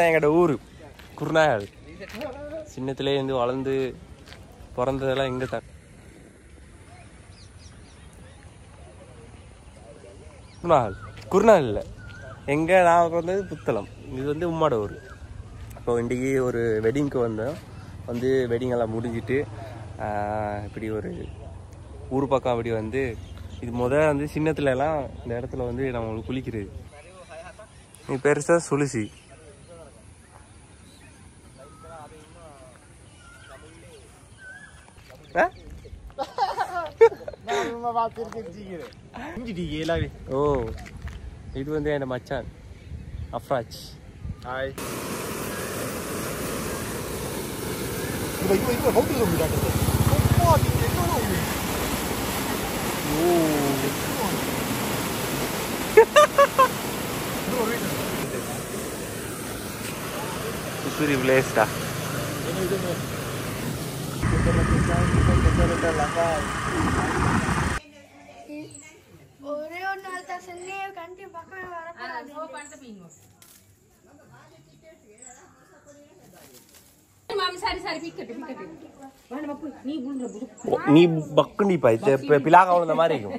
எங்கட ஊரு குருநாகல். சின்னத்திலே இருந்து வளர்ந்து பிறந்ததெல்லாம் இங்கே தான். குருநாகல் இல்லை, எங்கே நான் பிறந்தது புத்தளம். இது வந்து உம்மாட ஊர். இப்போ இன்றைக்கி ஒரு வெட்டிங்க்கு வந்தோம். வெட்டிங் எல்லாம் முடிஞ்சிட்டு இப்படி ஒரு ஊர் பக்கம் அப்படி இது முதல் சின்னத்துலலாம் இந்த இடத்துல நம்ம குளிக்கிறது. நீ பெருசா சுளுசி ஓ, இது என் மச்சான் அஃப்ராஜ். ஹாய். Usuri Blesta. நீ பக்குனி பாய் பிலாக அவ்வளோ மாதிரி இருக்கும்.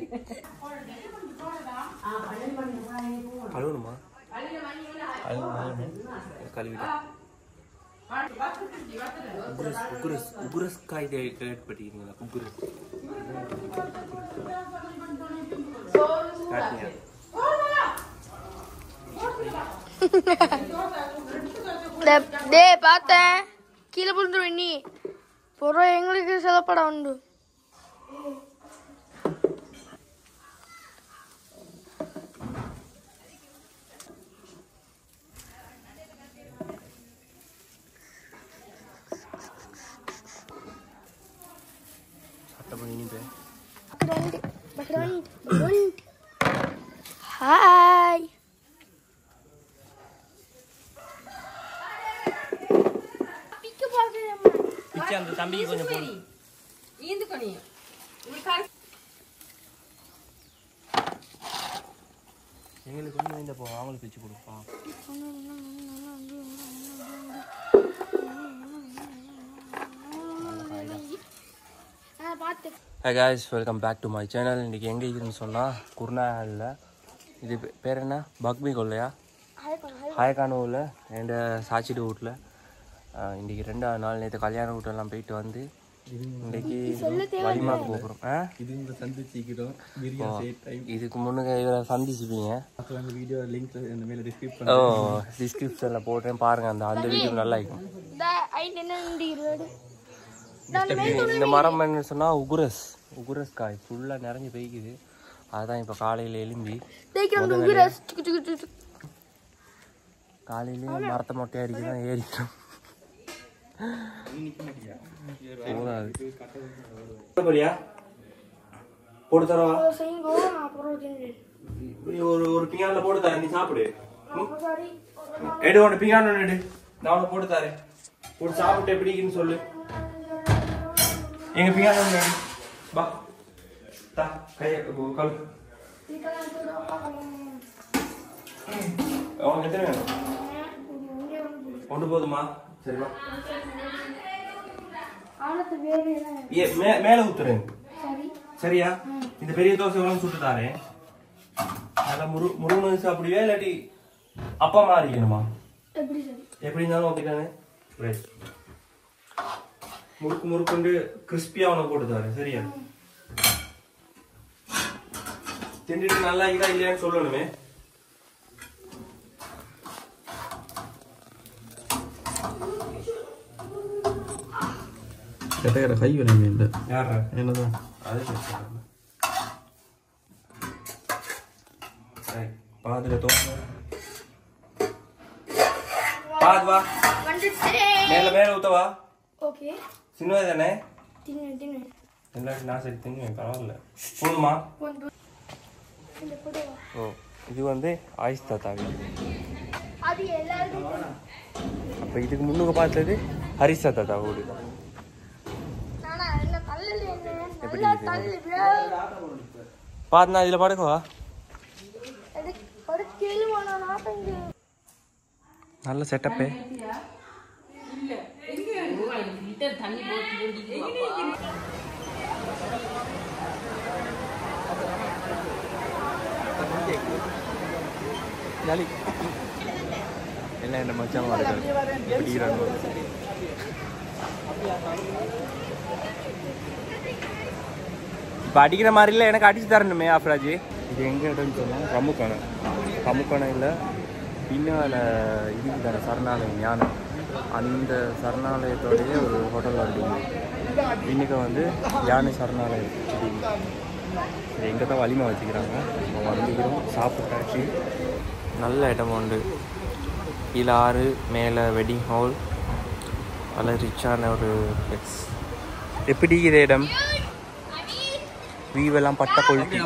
கழுவணுமா? கழுவிட்டேன். உகுரஸ் காய் கேள்விப்பட்டிருக்கீங்களா? உகுரஸ் பார்த்தேன் கீழே புரிஞ்சுருவேன். நீ பொருள் எங்களுக்கு செலப்படம் உண்டு. ஹாய். பிச்சை அந்த தம்பிக்கு கொஞ்சம் போடு. எங்களுக்கு கொஞ்சம் இந்த அவங்களுக்கு பிச்சு கொடுப்போம். Hi guys, welcome back to my channel. இன்றைக்கி எங்கே இருக்குதுன்னு சொன்னால் குருநாகலில். இது பேர் என்ன? பக்மி கொல்லையா? ஹாயக்கானூரில் என் சாச்சிட்டு வீட்டில். இன்றைக்கி 2வது நாள். நேற்று கல்யாண வீட்டெல்லாம் போயிட்டு இன்றைக்கி வலிமாக்கு போகிறோம். இதுக்கு முன்னுக்கு இதில் சந்திச்சுப்பீங்க. ஓ, டிஸ்கிரிப்ஷனில் போடுறேன் பாருங்கள். அந்த வீடியோ நல்லா இருக்கும். இந்த மரம் என்ன சொன்னால் உகுரஸ் காய் ஃபுல்லாக நிறைஞ்சு பெய்க்குது. அதுதான் இப்போ காலையில் எலும்பி காலையிலேயே மரத்தை மொட்டையாக அடிக்க தான் ஏறிட்டோம். போட்டு தரவா? ஒரு பிங்கானில் போட்டு தரேன், நீ சாப்பிடு. எடு ஒன்று பிங்கான எடு, நான் ஒன்று போட்டு தரேன். போட்டு சாப்பிட்டு எப்படின்னு சொல்லு. எங்க பிங்கான பா தா கையை கல் அவங்க எத்தனை வேணும்? ஒன்று போதுமா? சரிப்பா. மேல ஊத்துறேன் சரியா? இந்த பெரிய தோசை எவ்வளவு சுட்டு தாரேன். அதில் முருகன் சாப்பிடுவே இல்லாட்டி அப்பா மாறிக்கணுமா? எப்படி இருந்தாலும் ஓகே தானே? முறுக்குண்டு கிறிஸ்பியா உனக்கு போட்டு தாரேன் சரியா? திண்டுட்டு நல்லா இதா இல்லையான்னு சொல்லணுமே. கை வேணும் யாரா என்னதான் அது பாதுல தோசை பாது வா மேல ஊத்தவா. ஓகே சின்னவே தானே? எல்லாரும் நான் சரி தின்னுவேன், பரவாயில்ல. போதுமா? ஓ, இது ஆயிஷ் தாத்தா வீடு. அப்போ இதுக்கு முன்னுக்கு பார்த்தது ஹரிஷ் தாத்தா வீடு. எப்படி பாத்துனா இதில் படுக்கவா? நல்ல செட்டப்பே. ஜாலி எல்லாம் என்ன மச்சான் பிடிக்கிறாங்க. இப்போ அடிக்கிற மாதிரி இல்லை, எனக்கு அடிச்சு தரணுமே ஆஃப்ராஜி. இது எங்கே இடம்னு சொன்னால் கமுக்கணையில் பின்னால் இதுக்கு தானே சரணாலயம் யானை, அந்த சரணாலயத்தோடைய ஒரு ஹோட்டல் இருக்குது. இன்னைக்கு வந்து யானை சரணாலயம் இது எங்கே தான் வலிமை வச்சுக்கிறாங்க. நம்ம வந்துக்கிறோம், சாப்பிட்டாச்சு. நல்ல இடம் உண்டு. கீழே ஆறு, மேலே வெட்டிங் ஹால், நல்ல ரிச்சான ஒரு பிளேஸ். எப்படி இது இடம்? வீவெல்லாம் பட்ட கொழுத்தி.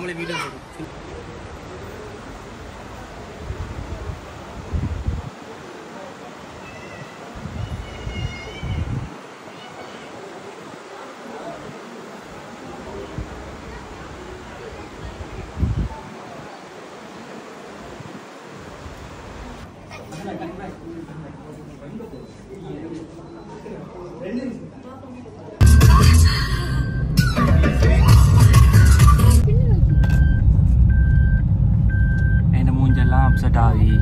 அப்செட் ஆகி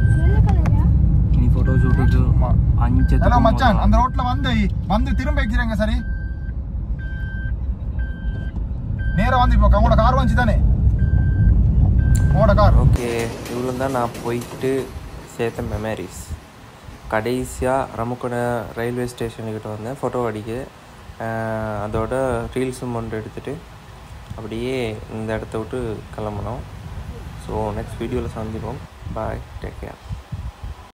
இனி போட்டோ ஷூட்டுக்கு 5 மச்சான் அந்த ரோட்ல வந்து திரும்ப வைக்கிறாங்க. சரி நேரா வந்து இப்போ உங்களோட கார் வந்துச்சு தானே? உங்களோட கார் ஓகே. இவ்வளோ தான் நான் போயிட்டு சேர்த்த மெமரிஸ். கடைசியாக ரமுக்கண ரயில்வே ஸ்டேஷனுக்கிட்ட வந்தேன் ஃபோட்டோ அடிக்க. அதோட ரீல்ஸும் ஒன்று எடுத்துகிட்டு அப்படியே இந்த இடத்த விட்டு கிளம்பணும். ஸோ நெக்ஸ்ட் வீடியோவில் சந்திப்போம். பாய், டேக் கேர்.